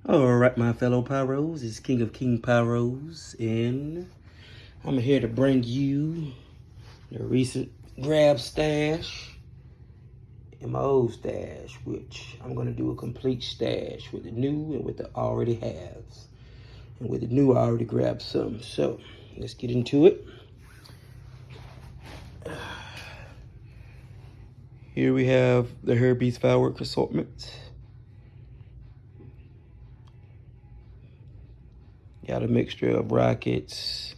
Alright, my fellow pyros, it's King of King Pyros, and I'm here to bring you the recent grab stash and my old stash, which I'm going to do a complete stash with the new and with the already haves. And with the new, I already grabbed some. So, let's get into it. Here we have the Herbie's firework assortment. Got a mixture of rockets,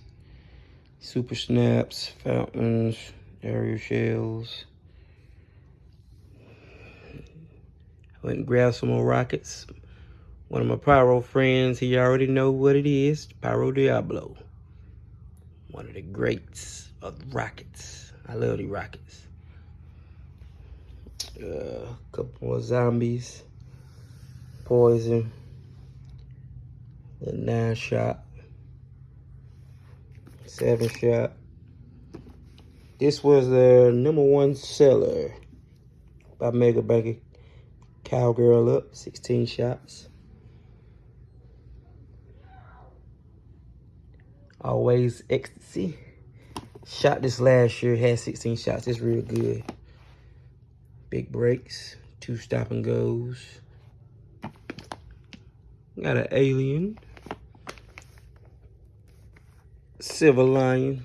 super snaps, fountains, aerial shells. I went and grabbed some more rockets. One of my pyro friends, he already know what it is, Pyro Diablo. One of the greats of rockets. I love the rockets. A couple more zombies, poison, the 9-shot, 7-shot. This was the #1 seller by Mega Banker. Cowgirl Up, 16 shots. Always Ecstasy. Shot this last year, had 16 shots. It's real good. Big breaks, 2 stop and goes. Got an Alien. Silver Lion.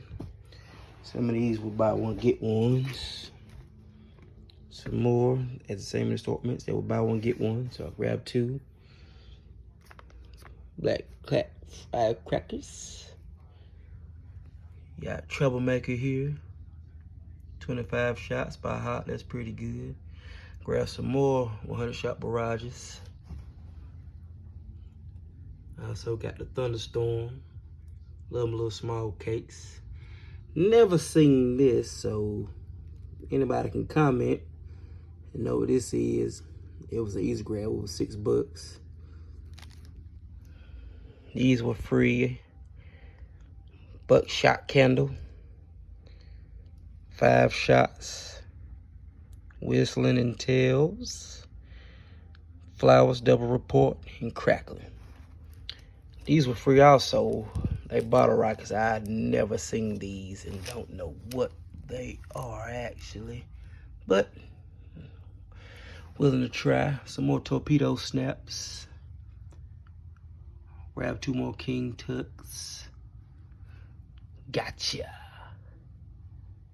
Some of these will buy one, get ones. Some more at the same assortments. They will buy one, get one. So I grabbed 2. Black firecrackers. Got Troublemaker here. 25 shots by Hot. That's pretty good. Grab some more 100-shot barrages. I also got the Thunderstorm. Love my little small cakes. Never seen this, so anybody can comment and know what this is. It was an easy grab. It was $6. These were free. Buckshot candle. 5 shots. Whistling and tails. Flowers double report and crackling. These were free also. They bottle rockets. I'd never seen these and don't know what they are actually. But willing to try. Some more torpedo snaps. Grab 2 more King Tucks. Gotcha.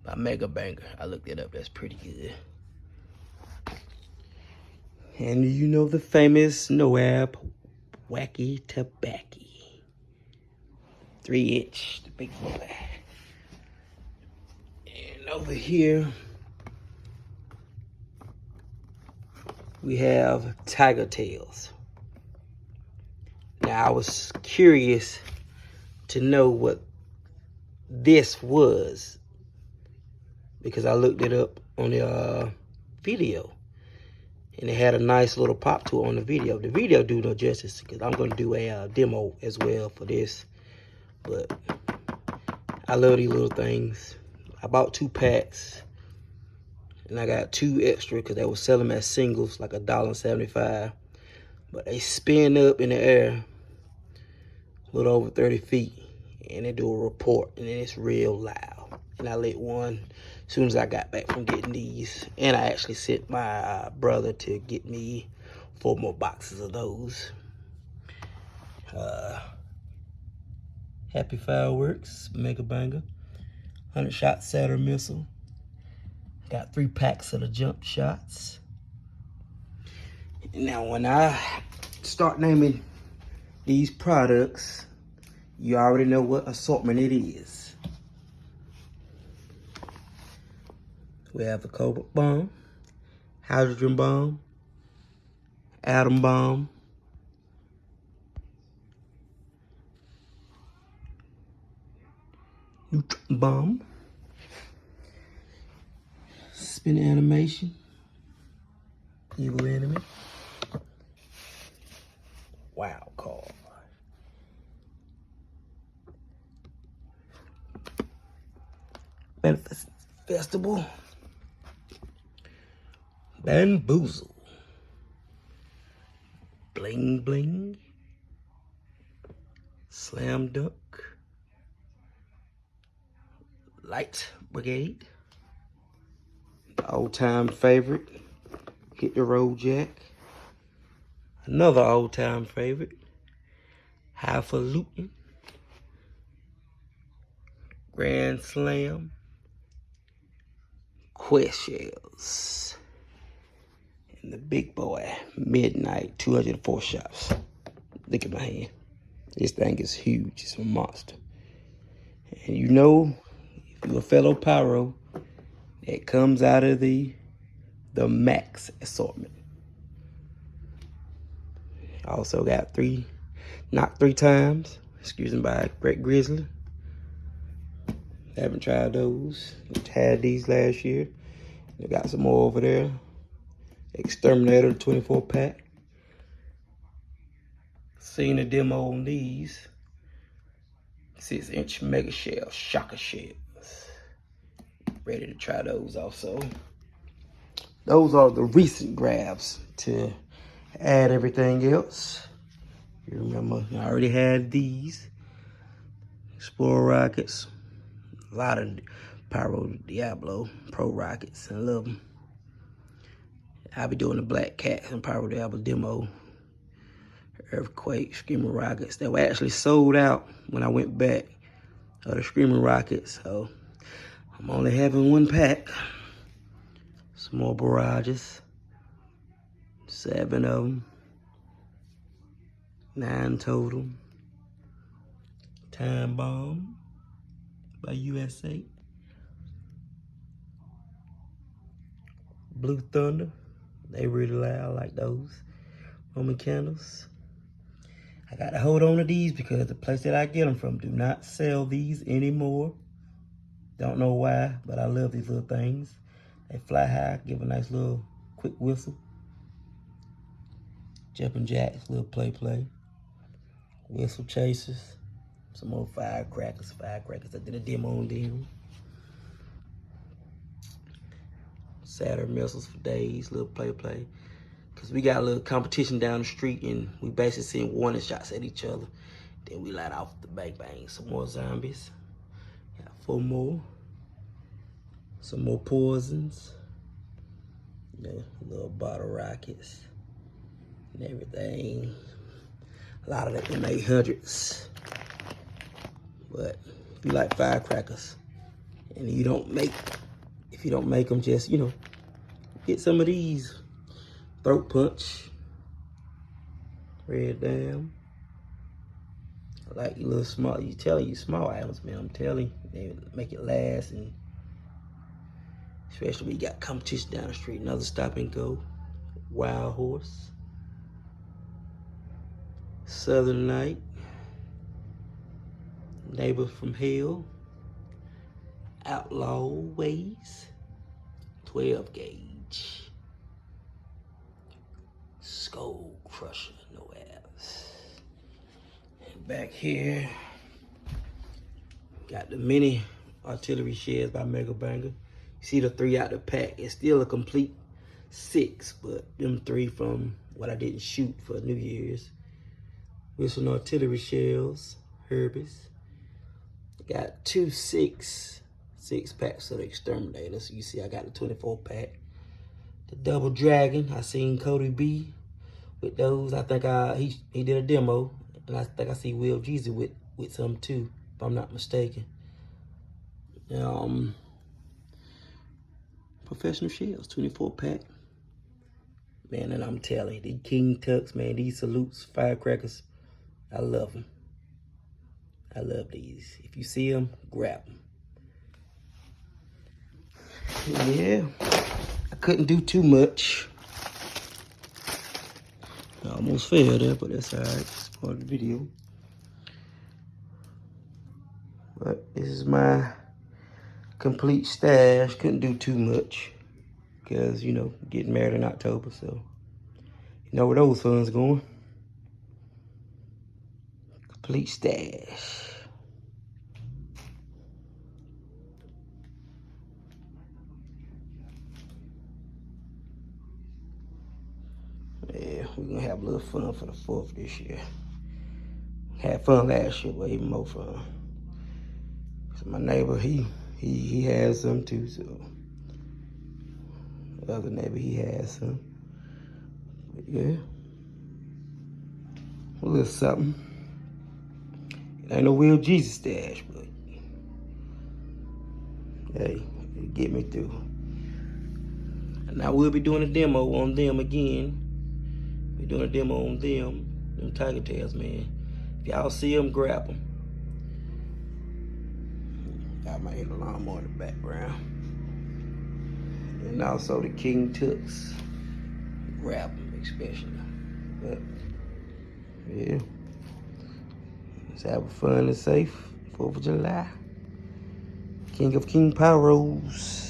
By Mega Banger. I looked it up. That's pretty good. And you know the famous Noab Wacky Tobacco. 3-inch, the big boy. And over here, we have Tiger Tails. Now, I was curious to know what this was because I looked it up on the video. And it had a nice little pop to it on the video. The video do no justice because I'm going to do a demo as well for this. But I love these little things. I bought 2 packs. And I got 2 extra because they were selling them as singles, like $1.75. But they spin up in the air a little over 30 feet. And they do a report. And then it's real loud. And I lit one as soon as I got back from getting these. And I actually sent my brother to get me 4 more boxes of those. Happy Fireworks, Mega Banger. 100-shot Saturn missile. Got 3 packs of the jump shots. Now, when I start naming these products, you already know what assortment it is. We have the Cobalt Bomb, Hydrogen Bomb, Atom Bomb, Neutron Bomb, Spin Animation, Evil Enemy, Wild Card, Manifest Festival, Bamboozle, Bling Bling, Slam Dunk, Light Brigade, the old-time favorite, Hit the Road Jack, another old-time favorite, Highfalutin, Grand Slam, Quest Shells, and the big boy, Midnight 204 shots. Look at my hand. This thing is huge. It's a monster. And you know, if you're a fellow pyro, it comes out of the max assortment. I also got knocked three times, excuse me, by Great Grizzly. Haven't tried those. Had these last year. I got some more over there. Exterminator 24 pack. Seen a demo on these. 6-inch mega shell, shocker shells. Ready to try those also. Those are the recent grabs to add everything else. You remember, I already had these. Explorer rockets. A lot of Pyro Diablo Pro rockets. I love them. I'll be doing the Black Cat and Pyro Diablo demo. Earthquake, Screaming Rockets. They were actually sold out when I went back. The Screaming Rockets. So I'm only having one pack. Some more barrages. 7 of them. 9 total. Time Bomb by USA. Blue Thunder. They really loud. I like those. Roman candles. I got to hold on to these because the place that I get them from do not sell these anymore. Don't know why, but I love these little things. They fly high, give a nice little quick whistle. Jumping jacks, little play. Whistle chasers. Some more firecrackers. I did a demo on them. Saturn missiles for days, little play. Cause we got a little competition down the street and we basically send warning shots at each other. Then we light off the bang. Some more zombies. Got 4 more. Some more poisons. Little bottle rockets and everything. A lot of the M800s. But if you like firecrackers and if you don't make them, just, get some of these. Throat Punch. Red Dam. I like you little small, small items, man. I'm telling you, they make it last, and especially when you got competition down the street. Another Stop and Go. Wild Horse. Southern Night. Neighbor from Hell. Outlaw Ways. 12 gauge. Skull Crusher, no abs. And back here, got the mini artillery shells by Mega Banger. You see the 3 out the pack. It's still a complete 6, but them 3 from what I didn't shoot for New Year's. With some artillery shells, Herbies. Got 2 6 packs of the Exterminator. So you see I got the 24 pack. The Double Dragon, I seen Cody B with those. I think he did a demo, and I think I see Will Jeezy with some too, if I'm not mistaken. Professional shells, 24 pack. Man, and I'm telling you, these King Tucks, man, these salutes, firecrackers, I love them. I love these. If you see them, grab them. Yeah, I couldn't do too much. I almost fell there, but that's all right. It's part of the video. But this is my complete stash. Couldn't do too much because, getting married in October, so you know where those funds going. Complete stash. Yeah, we're gonna have a little fun for the 4th this year. Had fun last year, but even more fun. So my neighbor, he has some too, so. The other neighbor, he has some. But yeah. A little something. It ain't no real Jesus stash, but hey, it get me through. And I will be doing a demo on them again. We're doing a demo on them tiger tails, man. If y'all see them, grab them. Got my inner lawnmower in the background. And also the king tooks. Grab them, especially. But, yeah. Let's have a fun and safe 4th of July. King of King Pyros.